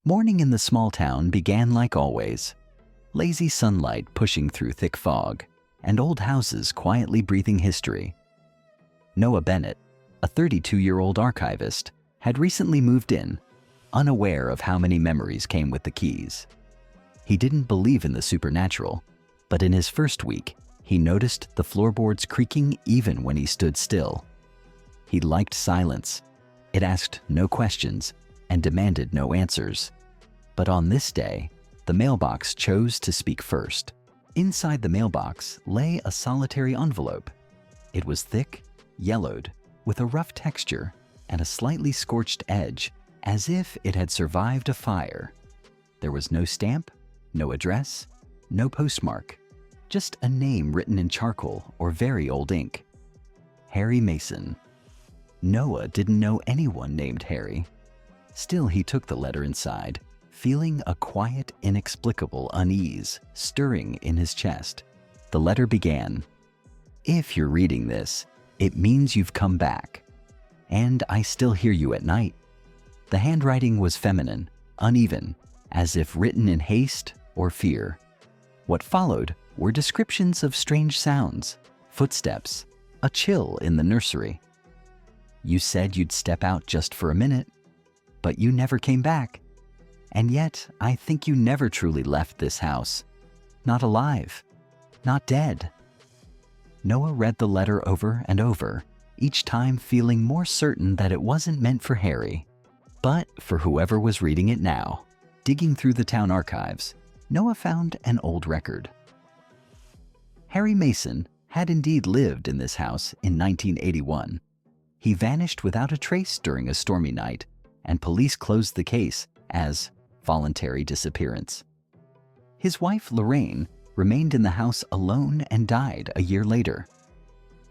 Morning in the small town began like always. Lazy sunlight pushing through thick fog, and old houses quietly breathing history. Noah Bennett, a 32-year-old archivist, had recently moved in, unaware of how many memories came with the keys. He didn't believe in the supernatural, but in his first week, he noticed the floorboards creaking even when he stood still. He liked silence. It asked no questions and demanded no answers. But on this day, the mailbox chose to speak first. Inside the mailbox lay a solitary envelope. It was thick, yellowed, with a rough texture and a slightly scorched edge, as if it had survived a fire. There was no stamp, no address, no postmark, just a name written in charcoal or very old ink. Harry Mason. Noah didn't know anyone named Harry. Still, he took the letter inside, feeling a quiet, inexplicable unease stirring in his chest. The letter began, "If you're reading this, it means you've come back. And I still hear you at night." The handwriting was feminine, uneven, as if written in haste or fear. What followed were descriptions of strange sounds, footsteps, a chill in the nursery. "You said you'd step out just for a minute, but you never came back. And yet, I think you never truly left this house. Not alive, not dead." Noah read the letter over and over, each time feeling more certain that it wasn't meant for Harry, but for whoever was reading it now. Digging through the town archives, Noah found an old record. Harry Mason had indeed lived in this house in 1981. He vanished without a trace during a stormy night, and police closed the case as voluntary disappearance. His wife, Lorraine, remained in the house alone and died a year later.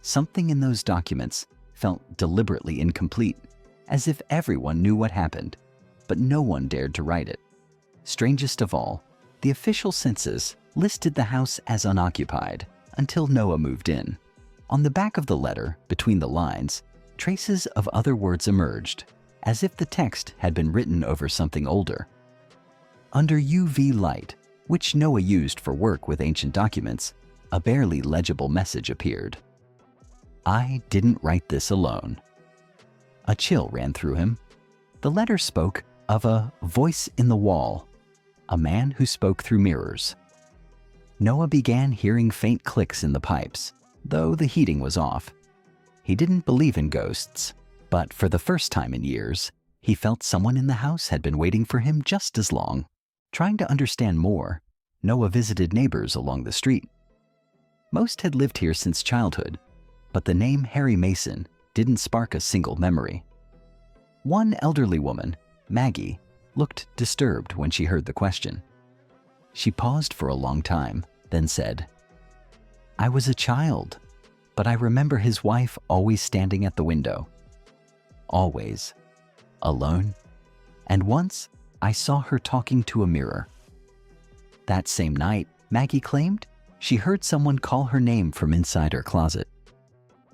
Something in those documents felt deliberately incomplete, as if everyone knew what happened, but no one dared to write it. Strangest of all, the official census listed the house as unoccupied until Noah moved in. On the back of the letter, between the lines, traces of other words emerged, as if the text had been written over something older. Under UV light, which Noah used for work with ancient documents, a barely legible message appeared. "I didn't write this alone." A chill ran through him. The letter spoke of a voice in the wall, a man who spoke through mirrors. Noah began hearing faint clicks in the pipes, though the heating was off. He didn't believe in ghosts, but for the first time in years, he felt someone in the house had been waiting for him just as long. Trying to understand more, Noah visited neighbors along the street. Most had lived here since childhood, but the name Harry Mason didn't spark a single memory. One elderly woman, Maggie, looked disturbed when she heard the question. She paused for a long time, then said, "I was a child, but I remember his wife always standing at the window. Always. Alone. And once, I saw her talking to a mirror." That same night, Maggie claimed she heard someone call her name from inside her closet.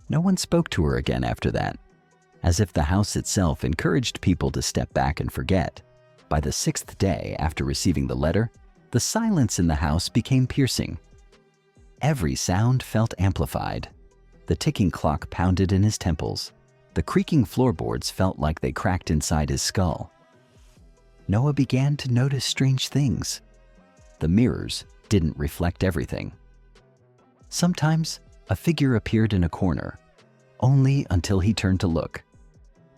No one spoke to her again after that, as if the house itself encouraged people to step back and forget. By the 6th day after receiving the letter, the silence in the house became piercing. Every sound felt amplified. The ticking clock pounded in his temples. The creaking floorboards felt like they cracked inside his skull. Noah began to notice strange things. The mirrors didn't reflect everything. Sometimes a figure appeared in a corner, only until he turned to look.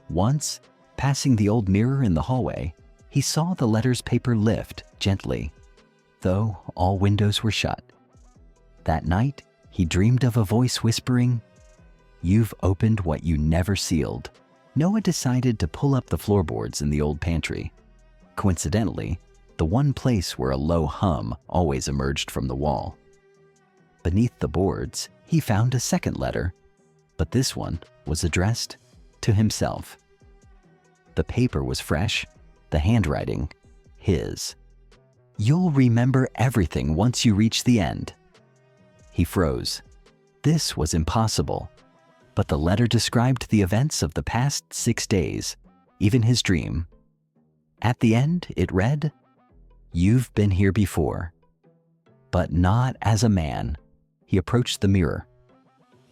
Once, passing the old mirror in the hallway, he saw the letter's paper lift gently, though all windows were shut. That night, he dreamed of a voice whispering, "You've opened what you never sealed." Noah decided to pull up the floorboards in the old pantry. Coincidentally, the one place where a low hum always emerged from the wall. Beneath the boards, he found a second letter, but this one was addressed to himself. The paper was fresh, the handwriting his. "You'll remember everything once you reach the end." He froze. This was impossible, but the letter described the events of the past 6 days, even his dream. At the end, it read, "You've been here before, but not as a man." He approached the mirror.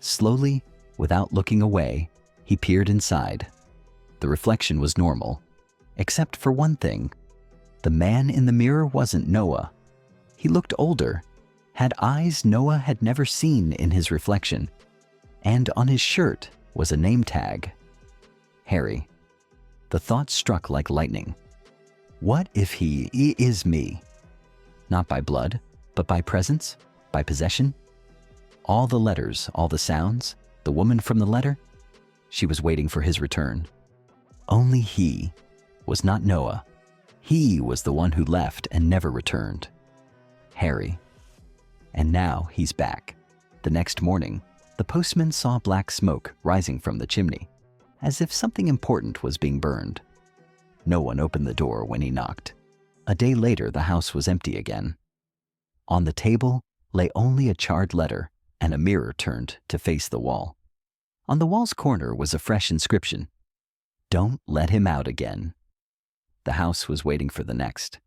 Slowly, without looking away, he peered inside. The reflection was normal, except for one thing. The man in the mirror wasn't Noah. He looked older, had eyes Noah had never seen in his reflection, and on his shirt was a name tag. Harry. The thought struck like lightning. What if he is me? Not by blood, but by presence, by possession? All the letters, all the sounds, the woman from the letter? She was waiting for his return. Only he was not Noah. He was the one who left and never returned. Harry. And now he's back. The next morning, the postman saw black smoke rising from the chimney, as if something important was being burned. No one opened the door when he knocked. A day later, the house was empty again. On the table lay only a charred letter and a mirror turned to face the wall. On the wall's corner was a fresh inscription, "Don't let him out again." The house was waiting for the next.